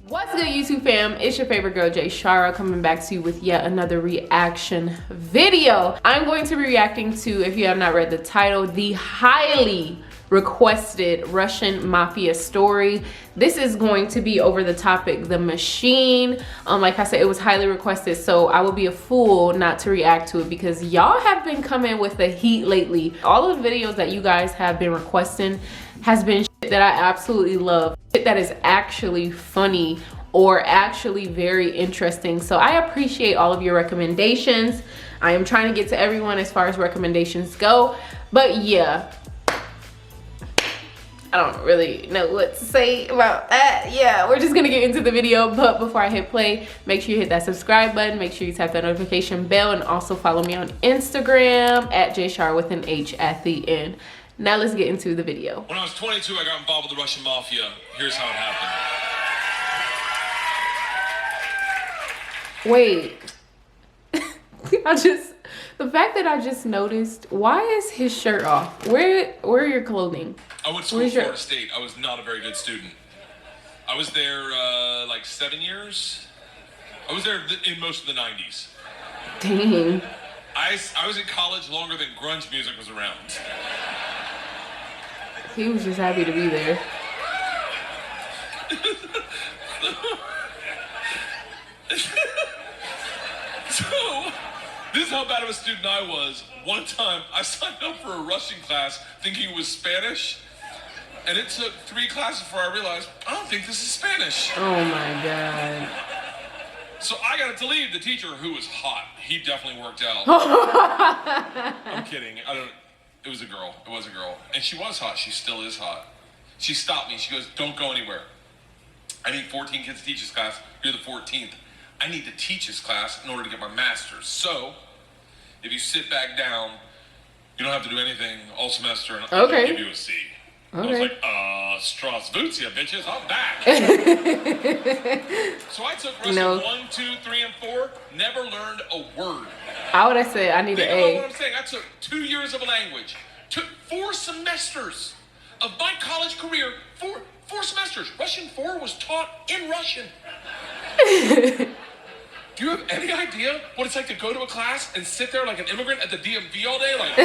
What's good, YouTube fam? It's your favorite girl, Jay Shara, coming back to you with yet another reaction video. I'm going to be reacting to, if you have not read the title, the highly requested Russian Mafia story. This is going to be over the topic, The Machine. Like I said, it was highly requested, so I would be a fool not to react to it because y'all have been coming with the heat lately. All of the videos that you guys have been requesting has been shit that I absolutely love. Shit that is actually funny or actually very interesting. So I appreciate all of your recommendations. I am trying to get to everyone as far as recommendations go. But yeah, I don't really know what to say about that. Yeah, we're just gonna get into the video. But before I hit play, make sure you hit that subscribe button. Make sure you tap that notification bell and also follow me on Instagram at JShar with an H at the end. Now let's get into the video. When I was 22, I got involved with the Russian Mafia. Here's how it happened. Wait. The fact that I just noticed, why is his shirt off? Where are your clothing? I went to school at Florida State. I was not a very good student. I was there like 7 years. I was there in most of the 90s. Dang. I was in college longer than grunge music was around. He was just happy to be there. So, this is how bad of a student I was. One time, I signed up for a Russian class thinking it was Spanish, and it took 3 classes before I realized, I don't think this is Spanish. Oh my God. So I got to leave the teacher, who was hot. He definitely worked out. I'm kidding. It was a girl. It was a girl. And she was hot. She still is hot. She stopped me. She goes, don't go anywhere. I need 14 kids to teach this class. You're the 14th. I need to teach this class in order to get my master's. So, if you sit back down, you don't have to do anything all semester, and I'll give you a C. Okay. I was like, Strasvutia, bitches, I'm back. So I took Russian 1, 2, 3, and 4, never learned a word. I would have said I need an A. What I'm saying, I took 2 years of a language, took 4 semesters of my college career, 4 semesters. Russian 4 was taught in Russian. Do you have any idea what it's like to go to a class and sit there like an immigrant at the DMV all day? Like,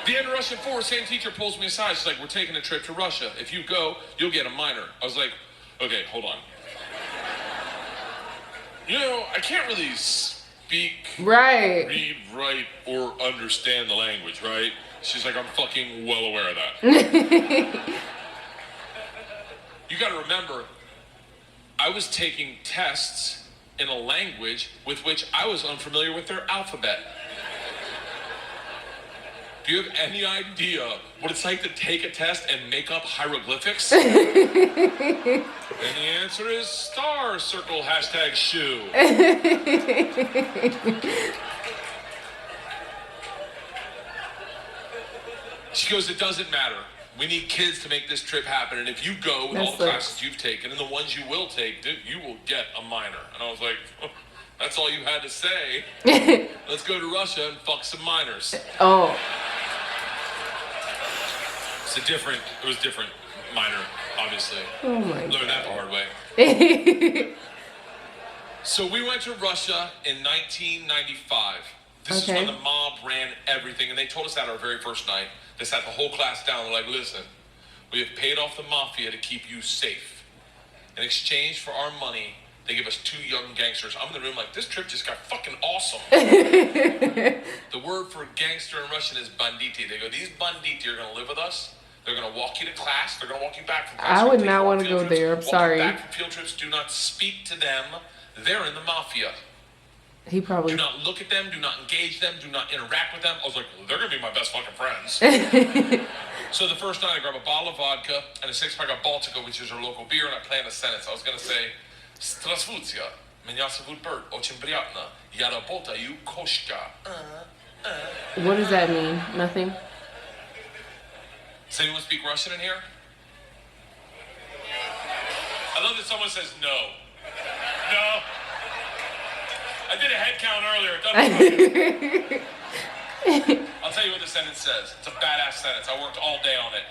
the end of Russian 4, same teacher pulls me aside. She's like, we're taking a trip to Russia. If you go, you'll get a minor. I was like, okay, hold on. You know, I can't really speak, read, write, or understand the language, right? She's like, I'm fucking well aware of that. You gotta remember, I was taking tests in a language with which I was unfamiliar with their alphabet. Do you have any idea what it's like to take a test and make up hieroglyphics? And the answer is star, circle, hashtag shoe. She goes, it doesn't matter. We need kids to make this trip happen. And if you go with all the classes you've taken and the ones you will take, dude, you will get a minor. And I was like, oh, that's all you had to say. Let's go to Russia and fuck some minors. Oh. It was different minor, obviously. Oh my God. Learned that the hard way. So we went to Russia in 1995. This is when the mob ran everything, and they told us that our very first night. They sat the whole class down. They're like, listen, we have paid off the mafia to keep you safe. In exchange for our money, they give us 2 young gangsters. I'm in the room like, this trip just got fucking awesome. The word for gangster in Russian is banditi. They go, these banditi are going to live with us. They're going to walk you to class. They're going to walk you back from class. I would not want to go there. I'm sorry. Back from field trips. Do not speak to them. They're in the mafia. He probably... Do not look at them. Do not engage them. Do not interact with them. I was like, well, they're going to be my best fucking friends. So the first night, I grab a bottle of vodka and a 6-pack of Baltica, which is our local beer, and I planned a sentence. I was going to say, Strasvutia, меня зовут Bert, очень приятно. Я работаю кошка. What does that mean? Nothing? Does anyone speak Russian in here? I love that someone says no. No. I did a head count earlier. It doesn't I'll tell you what the sentence says. It's a badass sentence. I worked all day on it.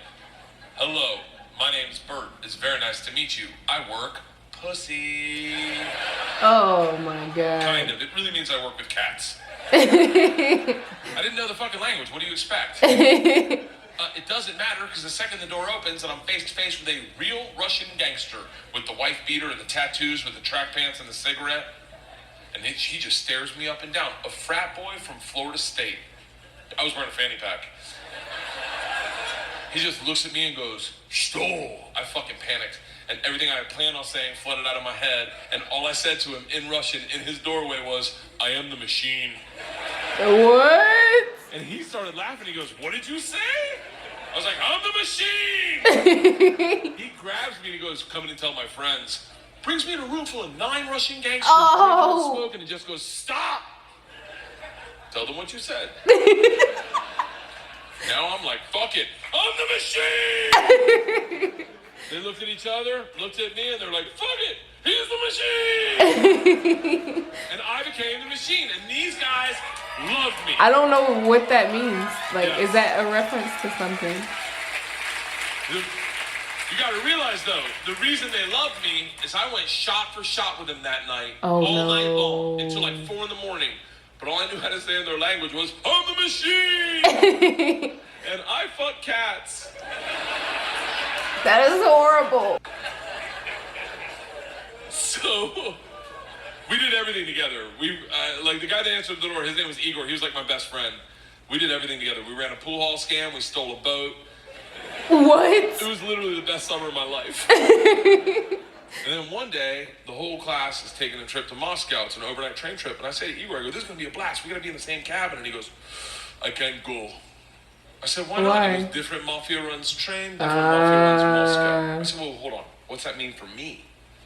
Hello, my name's Bert. It's very nice to meet you. I work pussy. Oh my god. Kind of. It really means I work with cats. I didn't know the fucking language. What do you expect? It doesn't matter because the second the door opens and I'm face to face with a real Russian gangster with the wife beater and the tattoos with the track pants and the cigarette. And he just stares me up and down. A frat boy from Florida State. I was wearing a fanny pack. He just looks at me and goes, "Что?" I fucking panicked. And everything I had planned on saying flooded out of my head. And all I said to him in Russian in his doorway was, "I am the machine." What? And he started laughing. He goes, "What did you say?" I was like, "I'm the machine." He grabs me and he goes, "Come in and tell my friends." Brings me in a room full of 9 Russian gangsters drinking and smoking and just goes, "Stop. Tell them what you said." Now I'm like, fuck it. I'm the machine. They looked at each other, looked at me, and they're like, fuck it. He's the machine. And I became the machine. And these guys loved me. I don't know what that means. Like, is that a reference to something? You gotta realize though, the reason they loved me is I went shot for shot with them that night, all night long, until like 4 a.m. But all I knew how to say in their language was, "I'm the machine!" And I fuck cats. That is horrible. So, we did everything together. We, like the guy that answered the door, his name was Igor. He was like my best friend. We did everything together. We ran a pool hall scam. We stole a boat. What? It was literally the best summer of my life. And then one day, the whole class is taking a trip to Moscow. It's an overnight train trip. And I say to Igor, I go, "This is going to be a blast. We got to be in the same cabin." And he goes, "I can't go." I said, "Why not?" He goes, "Different mafia runs train, different mafia runs Moscow." I said, "Well, hold on. What's that mean for me?"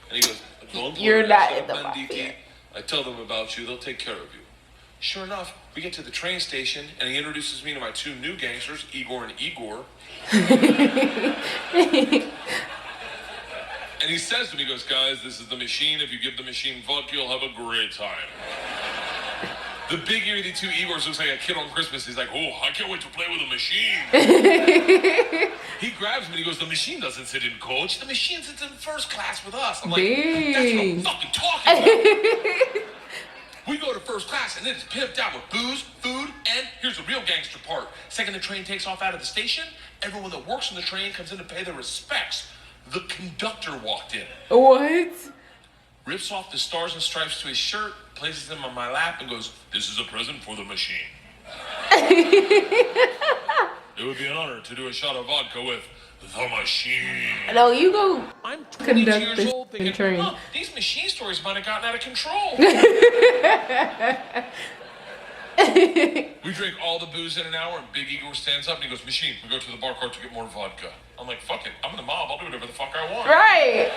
And he goes, "Don't You're worry, not I in the mafia. I tell them about you. They'll take care of you." Sure enough, we get to the train station, and he introduces me to my 2 new gangsters, Igor and Igor. And he says to me, he goes, "Guys, this is the machine. If you give the machine vodka, you'll have a great time." The big ear of the 2 Igors looks like a kid on Christmas. He's like, "Oh, I can't wait to play with a machine." He grabs me and he goes, "The machine doesn't sit in coach. The machine sits in first class with us." I'm like, "That's what I'm fucking talking about." We go to first class and it's pimped out with booze, food, and here's the real gangster part. Second the train takes off out of the station, everyone that works on the train comes in to pay their respects. The conductor walked in. What? Rips off the stars and stripes to his shirt, places them on my lap, and goes, "This is a present for the machine." It would be an honor to do a shot of vodka with the machine. No, you go. I'm 22 conduct years old thinking, train. "Huh, these machine stories might have gotten out of control." We drink all the booze in an hour, and Big Igor stands up and he goes, "Machine, we go to the bar cart to get more vodka." I'm like, "Fuck it, I'm in the mob, I'll do whatever the fuck I want." Right.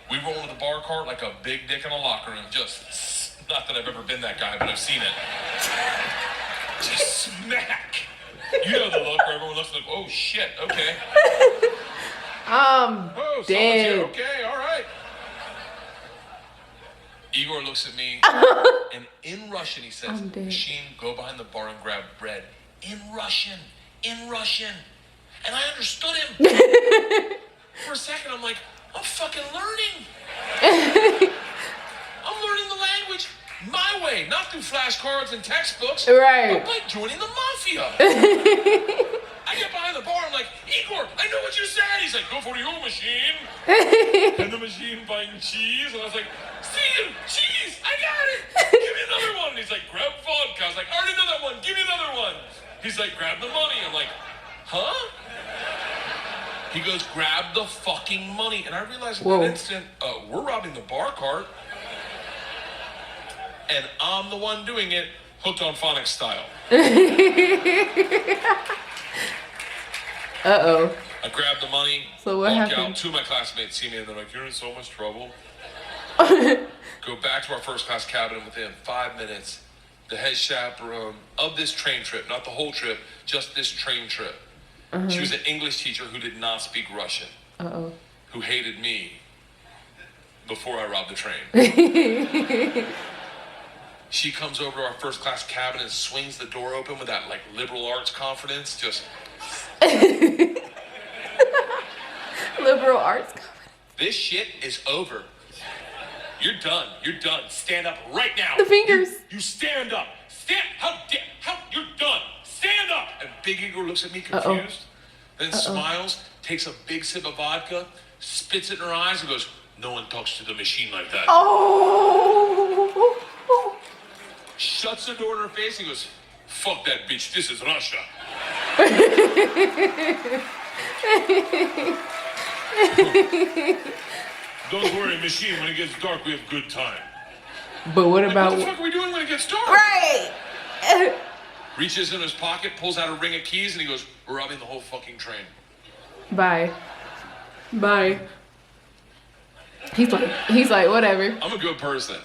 We roll into the bar cart like a big dick in a locker room. Just, not that I've ever been that guy, but I've seen it. Just smack. You know the look where everyone looks like, "Oh shit, okay." I'm "Oh, someone's dead. here. Okay, all right." Igor looks at me, and in Russian he says, I'm dead. "Machine, go behind the bar and grab bread." In Russian. And I understood him. For a second, I'm like, I'm fucking learning. I'm learning the language my way, not through flashcards and textbooks, Right. but by joining the mafia. I get behind the bar, I'm like, "Igor, I know what you said." He's like, "Go for your machine." And the machine buying cheese, and I was like, "See, cheese, I got it. Give me another one." And he's like, "Grab vodka." I was like, "Already another one, give me another one." He's like, "Grab the money." I'm like, "Huh?" He goes, "Grab the fucking money." And I realized in that instant, we're robbing the bar cart. And I'm the one doing it, hooked on phonics style. Uh-oh. I grabbed the money, So what walk happened? out. 2 of my classmates see me and they're like, "You're in so much trouble." Go back to our first class cabin, and within 5 minutes, the head chaperone of this train trip, not the whole trip, just this train trip. She was an English teacher who did not speak Russian, Uh-oh. who hated me before I rob the train. She comes over to our first class cabin and swings the door open with that like liberal arts confidence. Just liberal arts confidence. This shit is over. You're done. You're done. Stand up right now. The fingers. You stand up. Stand. How? You're done. Stand up. And Big Igor looks at me confused, then smiles, takes a big sip of vodka, spits it in her eyes, and goes, "No one talks to the machine like that." Oh. Shuts the door in her face and goes, "Fuck that bitch. This is Russia." Don't worry, machine. When it gets dark, we have good time. But what about? What the fuck are we doing when it gets dark? Right. Reaches in his pocket, pulls out a ring of keys, and he goes, "We're robbing the whole fucking train." Bye. He's like, whatever. I'm a good person.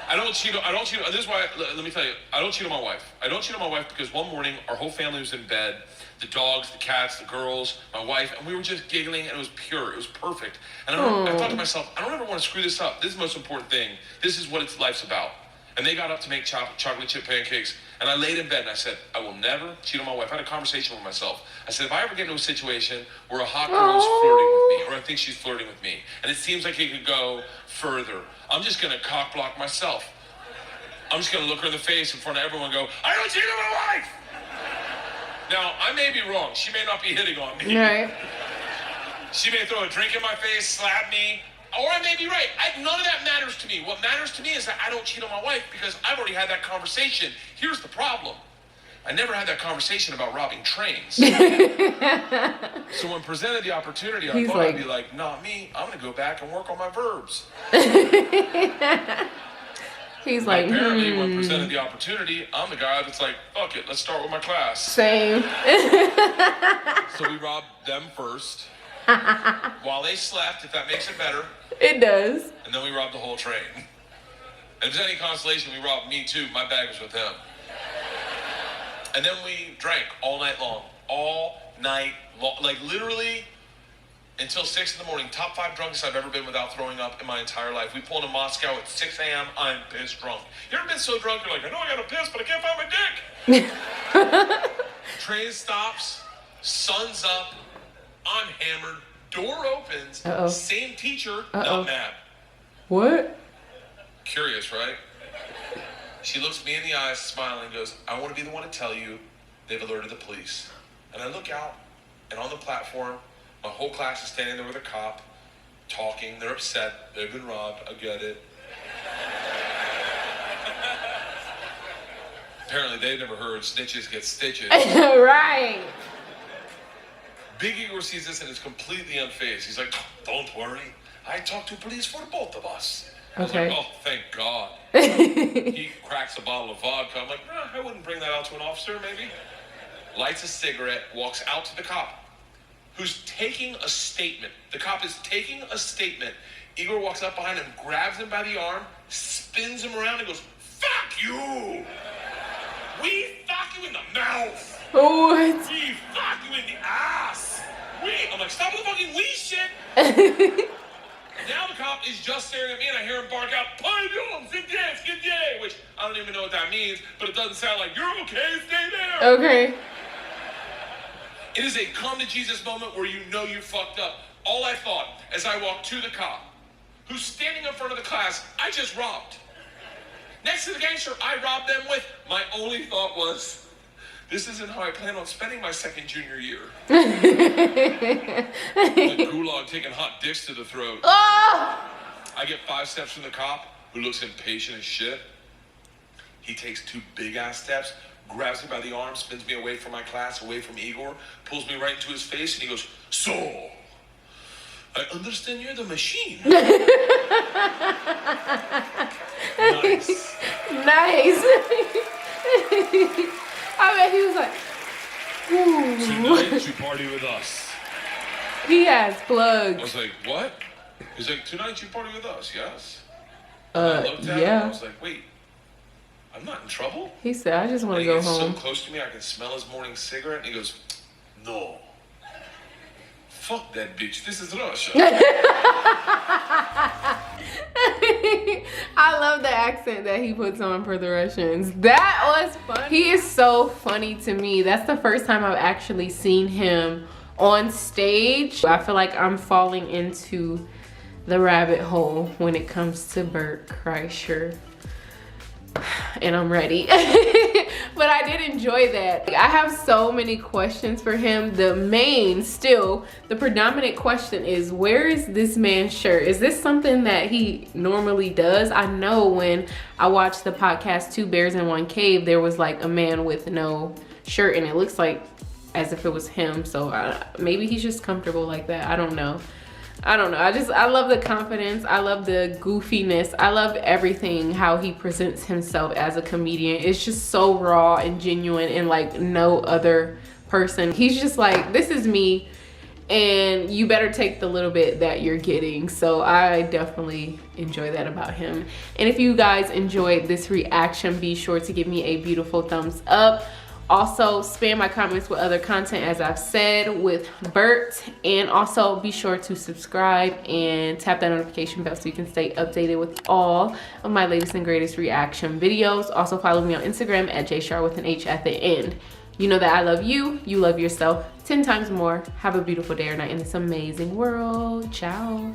I don't cheat. This is why. Let me tell you. I don't cheat on my wife. I don't cheat on my wife because one morning our whole family was in bed. The dogs, the cats, the girls, my wife, and we were just giggling, and it was pure. It was perfect. And I thought to myself, I don't ever want to screw this up. This is the most important thing. This is what life's about. And they got up to make chocolate chip pancakes, and I laid in bed and I said, I will never cheat on my wife. I had a conversation with myself. I said, if I ever get into a situation where a hot girl is flirting with me, or I think she's flirting with me, and it seems like it could go further, I'm just going to cock block myself. I'm just going to look her in the face in front of everyone and go, I don't cheat on my wife! Now, I may be wrong. She may not be hitting on me. Right. She may throw a drink in my face, slap me, or I may be right. None of that matters to me. What matters to me is that I don't cheat on my wife because I've already had that conversation. Here's the problem. I never had that conversation about robbing trains. So when presented the opportunity, I thought I'd be like, not me. I'm going to go back and work on my verbs. He's like, apparently, when presented the opportunity, I'm the guy that's like, fuck it, let's start with my class. Same. So we robbed them first, while they slept, if that makes it better. It does. And then we robbed the whole train. And if there's any consolation, we robbed me too. My bag was with him. And then we drank all night long. All night long. Like literally until 6 in the morning. Top 5 drunkest I've ever been without throwing up in my entire life. We pulled into Moscow at 6 a.m. I'm piss drunk. You ever been so drunk you're like, I know I gotta piss, but I can't find my dick. Train stops, sun's up, I'm hammered, door opens, same teacher, not mad. What? Curious, right? She looks me in the eyes, smiling, and goes, I want to be the one to tell you they've alerted the police. And I look out, and on the platform, my whole class is standing there with a cop, talking. They're upset. They've been robbed. I get it. Apparently, they've never heard snitches get stitches. Right. Big Igor sees this and is completely unfazed. He's like, don't worry. I talked to police for both of us. I was like, oh, thank God. He cracks a bottle of vodka. I'm like, I wouldn't bring that out to an officer, maybe. Lights a cigarette, walks out to the cop, who's taking a statement. The cop is taking a statement. Igor walks up behind him, grabs him by the arm, spins him around, and goes, fuck you! We fuck you in the mouth! What? We fuck you in the ass! I'm like, stop with the fucking we shit! Now the cop is just staring at me and I hear him bark out, which I don't even know what that means, but it doesn't sound like, you're okay, stay there! Okay. It is a come to Jesus moment where you know you fucked up. All I thought as I walked to the cop, who's standing in front of the class I just robbed. Next to the gangster I robbed them with, my only thought was, this isn't how I plan on spending my second junior year. Like gulag taking hot dicks to the throat. Oh! I get 5 steps from the cop, who looks impatient as shit. He takes 2 big-ass steps, grabs me by the arm, spins me away from my class, away from Igor, pulls me right into his face, and he goes, so, I understand you're the machine. Nice. Nice. I bet he was like, ooh. Tonight you party with us. He has plugs. I was like, what? He's like, tonight you party with us, yes? I looked at him, yeah. I was like, wait, I'm not in trouble? He said, I just want to go home. He's so close to me, I can smell his morning cigarette, and he goes, no. Fuck that bitch, this is Russia. I love the accent that he puts on for the Russians. That was funny. He is so funny to me. That's the first time I've actually seen him on stage. I feel like I'm falling into the rabbit hole when it comes to Bert Kreischer. And I'm ready. But I did enjoy that. I have so many questions for him. The predominant question is, where is this man's shirt? Is this something that he normally does? I know when I watched the podcast Two Bears in One Cave, there was like a man with no shirt, and it looks like as if it was him. So maybe he's just comfortable like that. I don't know. I love the confidence. I love the goofiness. I love everything, how he presents himself as a comedian. It's just so raw and genuine, and like no other person. He's just like, this is me, and you better take the little bit that you're getting. So I definitely enjoy that about him. And if you guys enjoyed this reaction, be sure to give me a beautiful thumbs up. Also, spam my comments with other content, as I've said, with Bert. And also be sure to subscribe and tap that notification bell so you can stay updated with all of my latest and greatest reaction videos. Also follow me on Instagram at JShar with an H at the end. You know that I love you. You love yourself 10 times more. Have a beautiful day or night in this amazing world. Ciao.